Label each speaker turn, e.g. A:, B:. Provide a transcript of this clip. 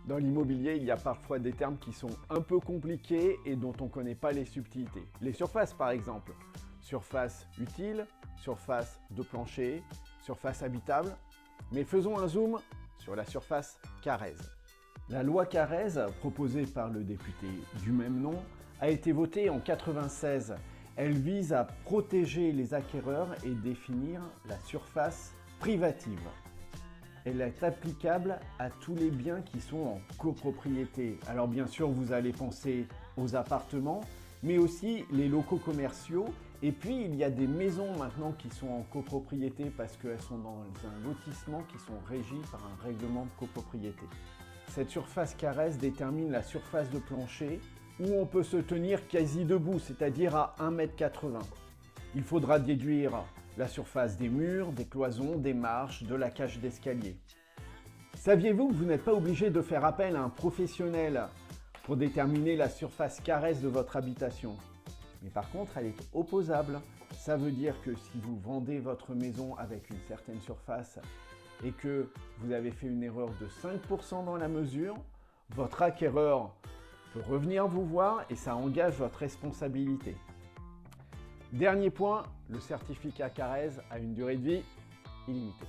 A: Dans l'immobilier, il y a parfois des termes qui sont un peu compliqués et dont on ne connaît pas les subtilités. Les surfaces par exemple. Surface utile, surface de plancher, surface habitable. Mais faisons un zoom sur la surface Carrez. La loi Carrez, proposée par le député du même nom, a été votée en 1996. Elle vise à protéger les acquéreurs et définir la surface privative. Elle est applicable à tous les biens qui sont en copropriété. Alors bien sûr, vous allez penser aux appartements, mais aussi les locaux commerciaux. Et puis, il y a des maisons maintenant qui sont en copropriété parce qu'elles sont dans un lotissement qui sont régies par un règlement de copropriété. Cette surface Carrez détermine la surface de plancher où on peut se tenir quasi debout, c'est-à-dire à 1,80 m. Il faudra déduire la surface des murs, des cloisons, des marches, de la cage d'escalier. Saviez-vous que vous n'êtes pas obligé de faire appel à un professionnel pour déterminer la surface Carrez de votre habitation? Mais par contre, elle est opposable. Ça veut dire que si vous vendez votre maison avec une certaine surface et que vous avez fait une erreur de 5% dans la mesure, votre acquéreur peut revenir vous voir et ça engage votre responsabilité. Dernier point, le certificat Carrez a une durée de vie illimitée.